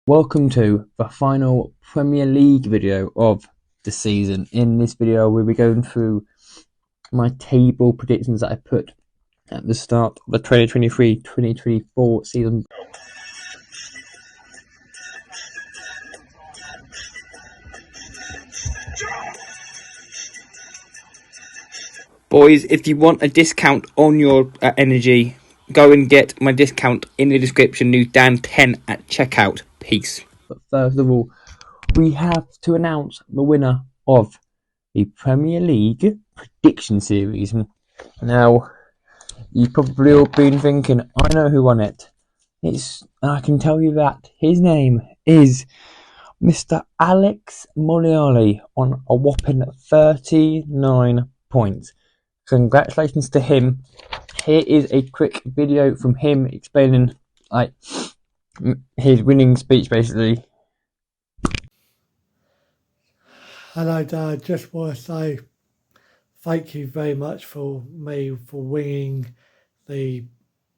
Welcome to the final Premier League video of the season. In this video, we'll be going through my table predictions that I put at the start of the 2023-2024 season. Boys, if you want a discount on your energy, go and get my discount in the description. Use Dan10 at checkout. Peace. But first of all, we have to announce the winner of the Premier League prediction series. Now, you've probably all been thinking, I know who won it. I can tell you that his name is Mr. Alex Moliali on a whopping 39 points. Congratulations to him. Here is a quick video from him explaining his winning speech, basically. Hello, Dad. Just want to say thank you very much for winning the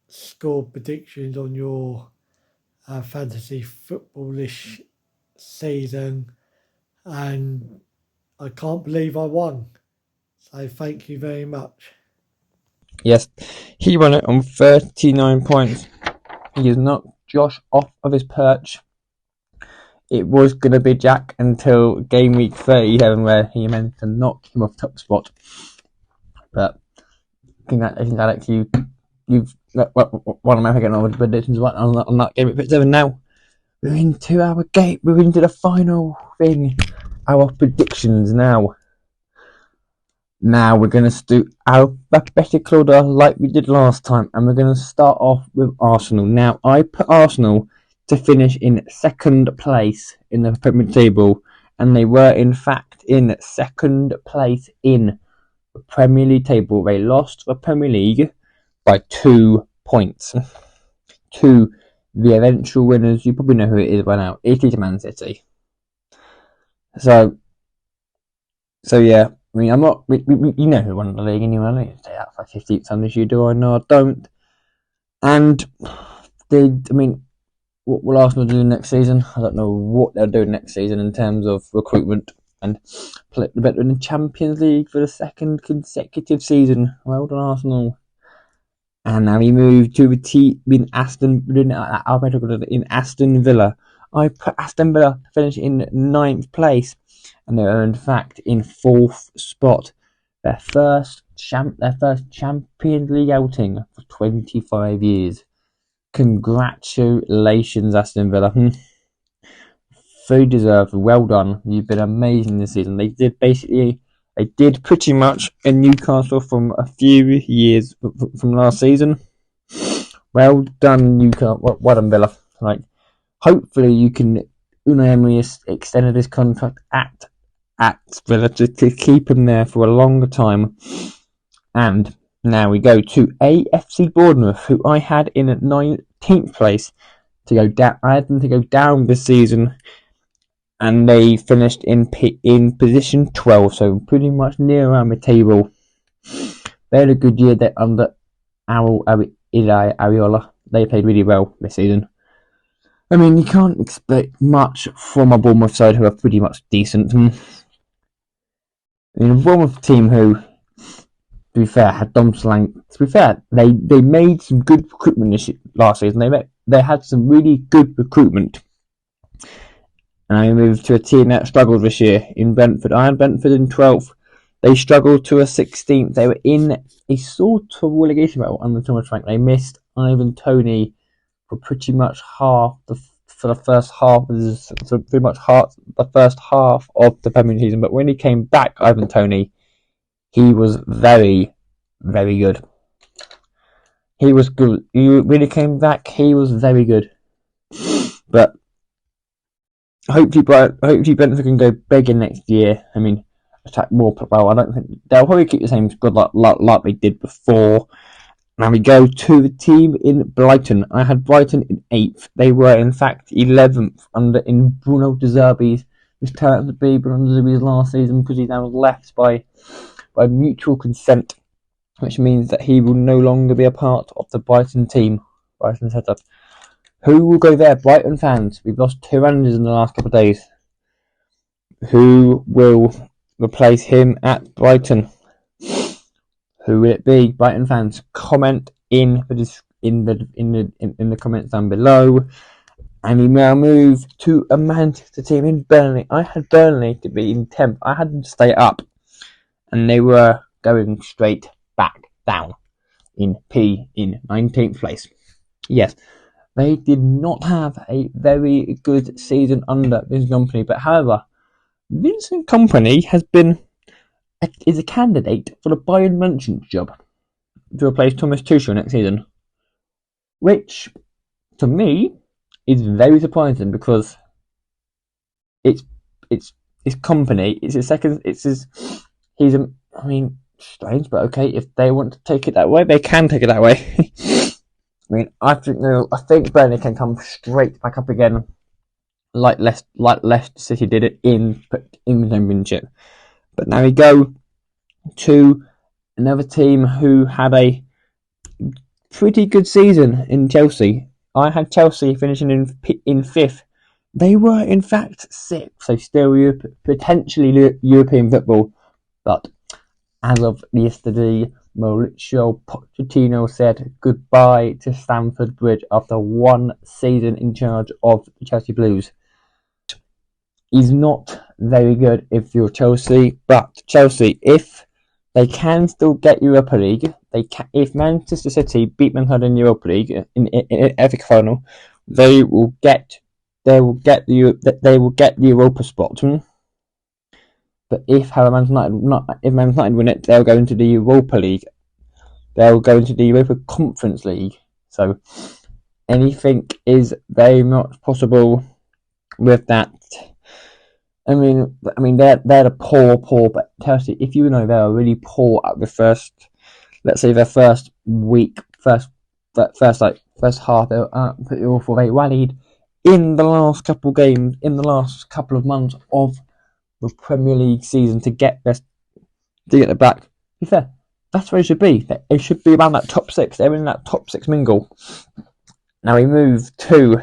score predictions on your fantasy footballish season, and I can't believe I won. So thank you very much. Yes, he won it on 39 points. He has knocked Josh off of his perch. It was going to be Jack until game week 37, where he meant to knock him off top spot. But congratulations, Alex. You've one of my getting predictions on that game week 37. Now we're into our game. We're into the final thing. Our predictions now. Now we're going to do alphabetical order like we did last time, and we're going to start off with Arsenal. Now, I put Arsenal to finish in second place in the Premier table, and they were in fact in second place in the Premier League table. They lost the Premier League by 2 points to the eventual winners. You probably know who it is by now. It is Man City. So yeah. I mean, I'm not. You know who won the league anyway. I don't say that for 15th time this year, do I? No, I don't. And what will Arsenal do next season? I don't know what they'll do next season in terms of recruitment and play better in the Champions League for the second consecutive season. Well done, Arsenal. And now we move to the team in Aston Villa. I put Aston Villa to finish in 9th place. And they are in fact in 4th spot. Their first Champions League outing for 25 years. Congratulations, Aston Villa. Very deserved. Well done. You've been amazing this season. They did pretty much in Newcastle from a few years from last season. Well done, Newcastle. Well done, Villa. Hopefully you can. Unai Emery has extended his contract at Villa to keep him there for a longer time. And now we go to AFC Bournemouth, who I had in 19th place to go down. I had them to go down this season, and they finished in position 12, so pretty much near around the table. They had a good year there under Ariola. They played really well this season. I mean, you can't expect much from a Bournemouth side who are pretty much decent. I mean, a Bournemouth team who, to be fair, had Dom Solanke. To be fair, they made some good recruitment last season. They had some really good recruitment. And I moved to a team that struggled this year in Brentford. I had Brentford in 12th. They struggled to a 16th. They were in a sort of relegation battle under Thomas Frank. They missed Ivan Toney for pretty much the first half of the Premier League season. But when he came back, Ivan Toney, he was very, very good. He was good. When he came back, he was very good. But hopefully Brentford can go bigger next year. I mean, attack more. Well, I don't think they'll probably keep the same squad like they did before. Now we go to the team in Brighton. I had Brighton in 8th. They were in fact 11th in Bruno De Zerbi's, which turned out to be Bruno De Zerbi's last season because he now was left by mutual consent, which means that he will no longer be a part of the Brighton team, Brighton setup. Who will go there? Brighton fans. We've lost 2 managers in the last couple of days. Who will replace him at Brighton? Who will it be? Brighton fans, comment in the comments down below. And we now move to a Manchester team in Burnley. I had Burnley to be in 10th. I had them to stay up, and they were going straight back down in 19th place. Yes, they did not have a very good season under Vincent Kompany, but however, Vincent Kompany is a candidate for the Bayern Munich job to replace Thomas Tuchel next season, which to me is very surprising because it's Kompany. It's his second. Strange, but okay. If they want to take it that way, they can take it that way. I think Burnley can come straight back up again, like Leicester City did it in the Championship. But now we go to another team who had a pretty good season in Chelsea. I had Chelsea finishing in 5th. They were in fact 6th, so still potentially European football. But as of yesterday, Mauricio Pochettino said goodbye to Stamford Bridge after 1 season in charge of the Chelsea Blues. He's not very good if you're Chelsea, but Chelsea, if they can still get Europa League, if Manchester City beat Man United in Europa League in FA final, they will get the Europa spot. But if Man United win it, they'll go into the Europa League. They'll go into the Europa Conference League. So anything is very much possible with that. I mean, they're the poor, but Chelsea, if you know they are really poor at the first, let's say their first week, first half, they were pretty awful. They rallied in the last couple of games, in the last couple of months of the Premier League season to get it back. To be fair, that's where it should be. It should be around that top 6. They're in that top 6 mingle. Now we move to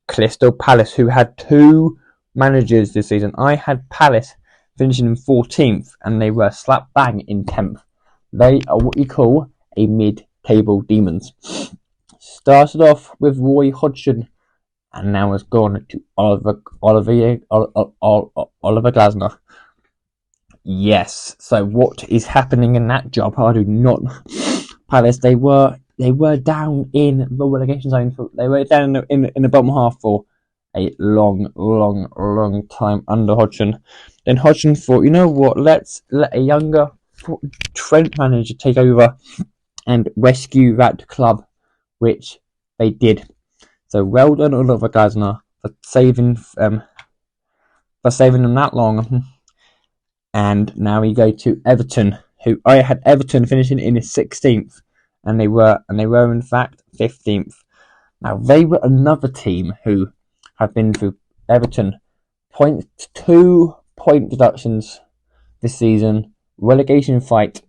Crystal Palace, who had 2 managers this season. I had Palace finishing in 14th, and they were slap bang in 10th. They are what you call a mid-table demons. Started off with Roy Hodgson, and now has gone to Oliver Glasner. Yes. So what is happening in that job? I do not. Palace. They were down in the relegation zone. They were down in the bottom half for a long time under Hodgson. Then Hodgson thought, you know what? Let's let a younger Trent manager take over and rescue that club, which they did. So well done, Oliver Glasner, for saving them that long. And now we go to Everton, who I had Everton finishing in 16th, and they were in fact 15th. Now they were another team who have been through Everton 2 point deductions this season, relegation fight.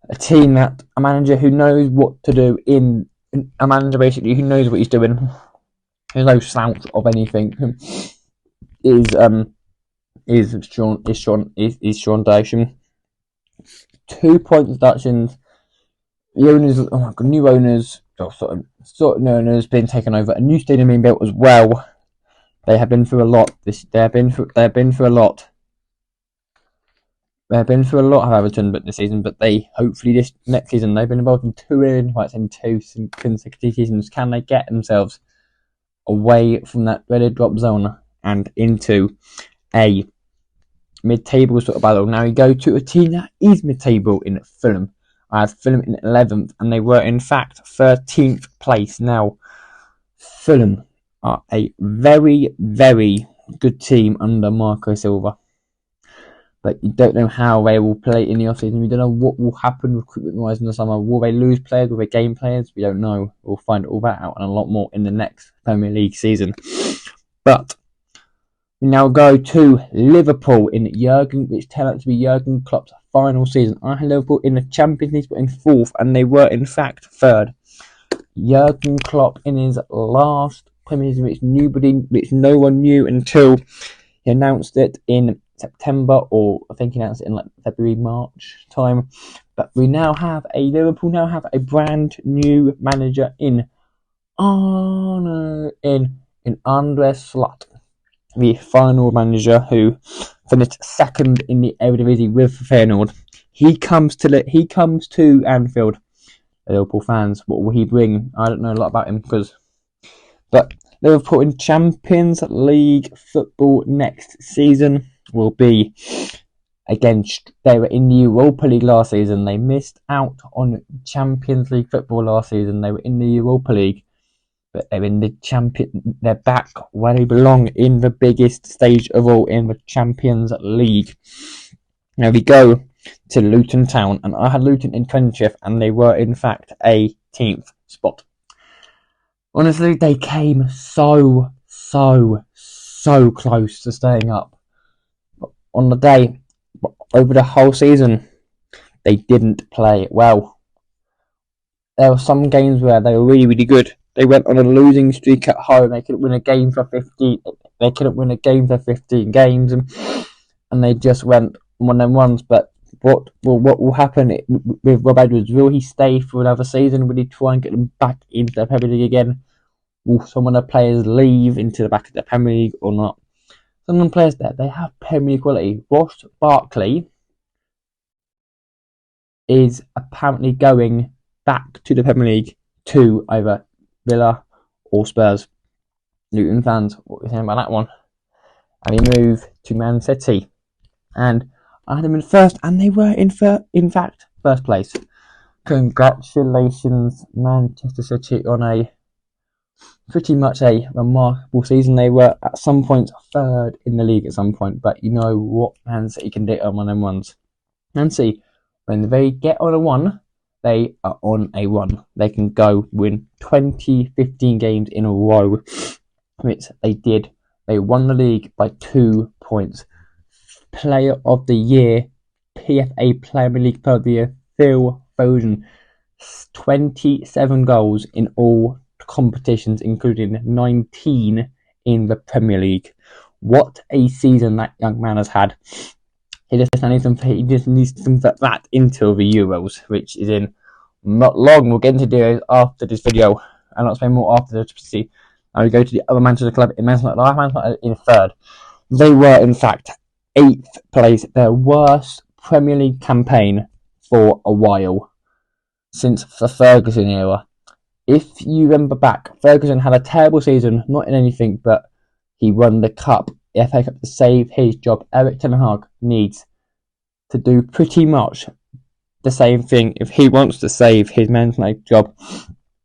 A team that a manager who knows what to do a manager basically who knows what he's doing. There's no slouch of anything. Is Sean Dyson. 2 point deductions. The owners, new owners, sort of owners being taken over. A new stadium being built as well. They have been through a lot. They have been through a lot. They've been through a lot of Everton this season, but they hopefully this next season they've been involved in 2 fights in 2 consecutive seasons. Can they get themselves away from that dreaded drop zone and into a mid-table sort of battle? Now we go to a team that is mid-table in Fulham. I had Fulham in 11th, and they were in fact 13th place. Now Fulham are a very, very good team under Marco Silva. But you don't know how they will play in the off-season. We don't know what will happen recruitment-wise in the summer. Will they lose players? Will they gain players? We don't know. We'll find all that out and a lot more in the next Premier League season. But we now go to Liverpool which turned out to be Jurgen Klopp's final season. I had Liverpool in the Champions League, but in 4th, and they were in fact 3rd. Jurgen Klopp in his last Premier League, which no one knew until he announced it in September, or I think he announced it in like February, March time. But Liverpool now have a brand new manager in Andres Slot, the final manager who finished second in the Eredivisie with Feyenoord. He comes to Anfield. Liverpool fans, what will he bring? I don't know a lot about him, but Liverpool in Champions League football next season will be, again, they were in the Europa League last season. They missed out on Champions League football last season. They were in the Europa League, but they're back where they belong, in the biggest stage of all, in the Champions League. Now we go to Luton Town, and I had Luton in 20th, and they were in fact 18th spot. Honestly, they came so close to staying up. But on the day, over the whole season, they didn't play well. There were some games where they were really good. They went on a losing streak at home. They couldn't win a game for 15. They couldn't win a game for 15 games, and they just went one and ones. But what will happen with Rob Edwards? Will he stay for another season? Will he try and get them back into the Premier League again? Will some of the players leave into the back of the Premier League or not? Some of the players there, they have Premier League quality. Ross Barkley is apparently going back to the Premier League to either Villa or Spurs. Luton fans, what are you saying about that one? And he moved to Man City, and I had him in first, and they were in fact first place. Congratulations, Manchester City, on a pretty much a remarkable season. They were at some point third in the league at some point, but you know what Man City can do on them ones. Man City, when they get on a one, they are on a one. They can go win 15 games in a row, which they did. They won the league by 2 points. Player of the Year, PFA Premier League Player of the Year, Phil Foden, 27 goals in all competitions, including 19 in the Premier League. What a season that young man has had. He just needs to put that into the Euros, which is in not long. We'll get into those after this video, and I'll explain more after the and we go to the other Manchester club in Manchester United in third. They were in fact 8th place, their worst Premier League campaign for a while, since the Ferguson era. If you remember back, Ferguson had a terrible season, not in anything, but he won the cup, the FA Cup, to save his job. Erik ten Hag needs to do pretty much the same thing if he wants to save his Man United job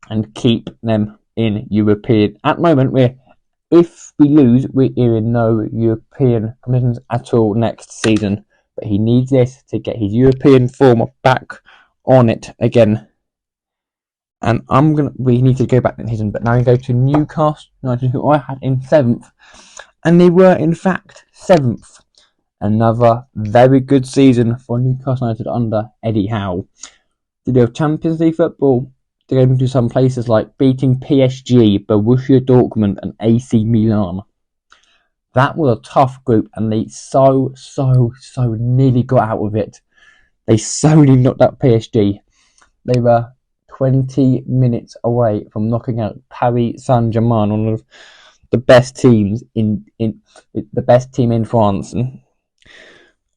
and keep them in European. At the moment, if we lose, we're in no European competitions at all next season. But he needs this to get his European form back on it again. And we need to go back next season. But now we go to Newcastle United, who I had in 7th. And they were in fact 7th. Another very good season for Newcastle United under Eddie Howe. They do Champions League football. They're going to some places like beating PSG, Borussia Dortmund, and AC Milan. That was a tough group, and they so nearly got out of it. They so nearly knocked out PSG. They were 20 minutes away from knocking out Paris Saint-Germain, one of the best teams in the best team in France. And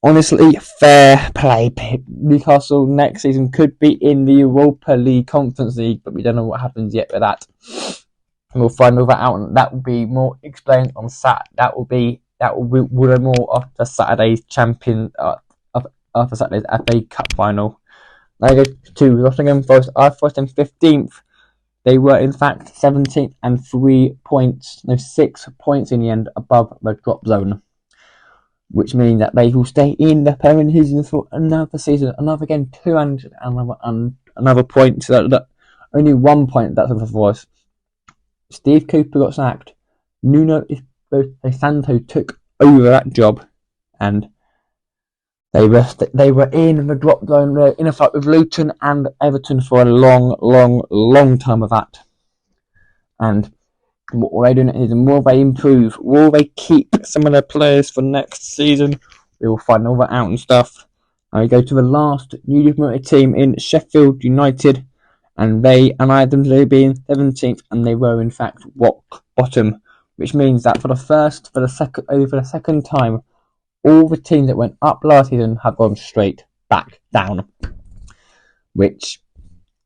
honestly, fair play. Newcastle next season could be in the Europa League, Conference League, but we don't know what happens yet with that. And we'll find all that out, and that will be more explained on Saturday. We'll know more after Saturday's after Saturday's FA Cup final. Now I go to Nottingham Forest. I Forest in 15th. They were in fact 17th and 6 points in the end above the drop zone, which means that they will stay in the Premier League for another season, another game, another point. So that only 1 point. That's for Forest. Steve Cooper got sacked. Nuno Espirito Santo took over that job, and They were in the drop zone, in a fight with Luton and Everton for a long time of that. And what will they do is, will they improve? Will they keep some of their players for next season? We will find all that out and stuff. And we go to the last newly promoted team in Sheffield United, and I had them to be in 17th, and they were in fact rock bottom, which means that for the second time, all the teams that went up last season have gone straight back down. Which,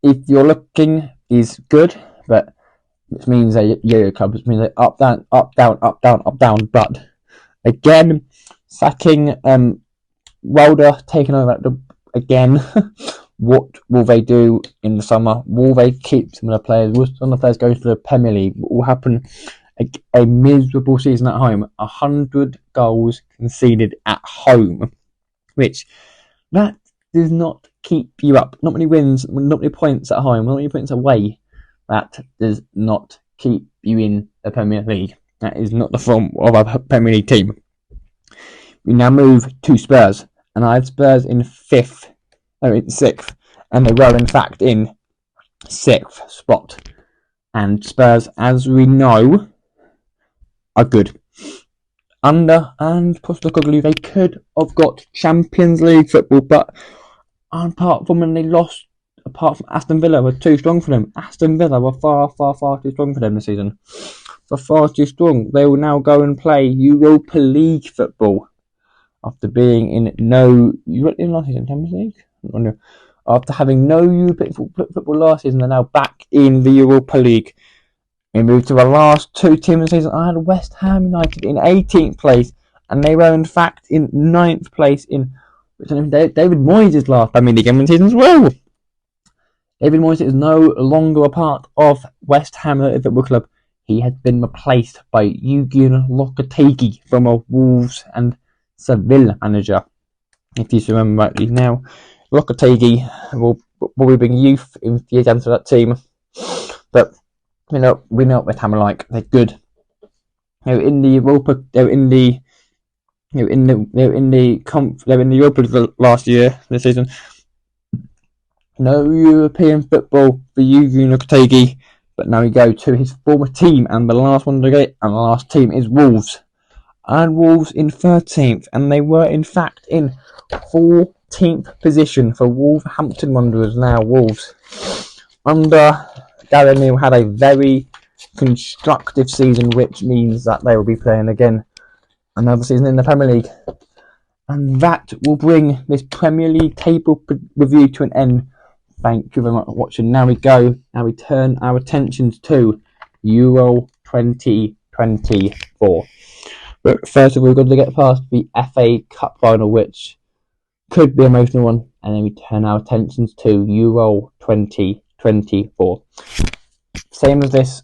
if you're looking, is good, but which means a yo-yo club, which means they up, down, up, down, up, down, up, down. But again, sacking Wilder, taking over again. What will they do in the summer? Will they keep some of the players? Will some of the players go to the Premier League? What will happen? A miserable season at home. 100 goals conceded at home, which that does not keep you up. Not many wins, not many points at home, not many points away. That does not keep you in the Premier League. That is not the form of a Premier League team. We now move to Spurs, and I had Spurs in 6th, and they were in fact in 6th spot. And Spurs, as we know, are good. Under and Postecoglou, they could have got Champions League football, but apart from when they lost, apart from Aston Villa, were too strong for them. Aston Villa were far too strong for them this season. Far too strong. They will now go and play Europa League football after being in you went in last season, Champions League? After having no European football last season, they're now back in the Europa League. We moved to the last two teams of the season. I had West Ham United in 18th place, and they were in fact in 9th place in David Moyes' last Premier League season as well. David Moyes is no longer a part of West Ham United Football Club. He has been replaced by Jurgen Lopetegui from a Wolves and Seville manager. If you remember rightly now, Lopetegui will probably bring youth in years into that team, but we know what West Ham are like. They're good. They're in the Europa. They're in the Europa League last year, this season. No European football for Jurgen Lopetegui, but now we go to his former team, and the last one to get, and the last team is Wolves. And Wolves in 13th, and they were in fact in 14th position for Wolverhampton Wanderers. Now Wolves, under Gary Neville, had a very constructive season, which means that they will be playing again another season in the Premier League. And that will bring this Premier League table review to an end. Thank you very much for watching. Now we turn our attentions to Euro 2024. But first of all, we've got to get past the FA Cup final, which could be an emotional one, and then we turn our attentions to Euro 2024. Same as this,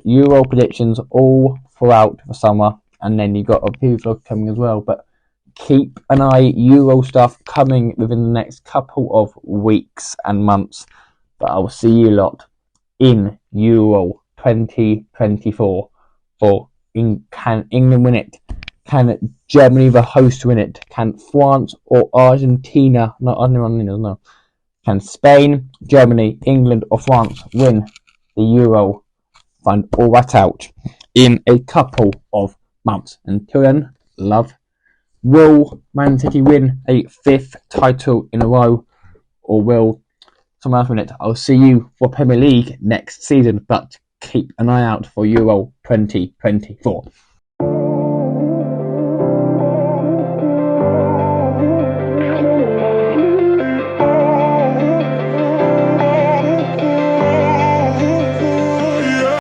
Euro predictions all throughout the summer, and then you've got a few vlogs coming as well. But keep an eye, Euro stuff coming within the next couple of weeks and months. But I'll see you lot in Euro 2024 can England win it? Can Germany, the host, win it? Can France or Argentina? No. Can Spain, Germany, England, or France win the Euro? Find all that out in a couple of months. Until then, love. Will Man City win a 5th title in a row, or will someone else win it? I'll see you for Premier League next season, but keep an eye out for Euro 2024.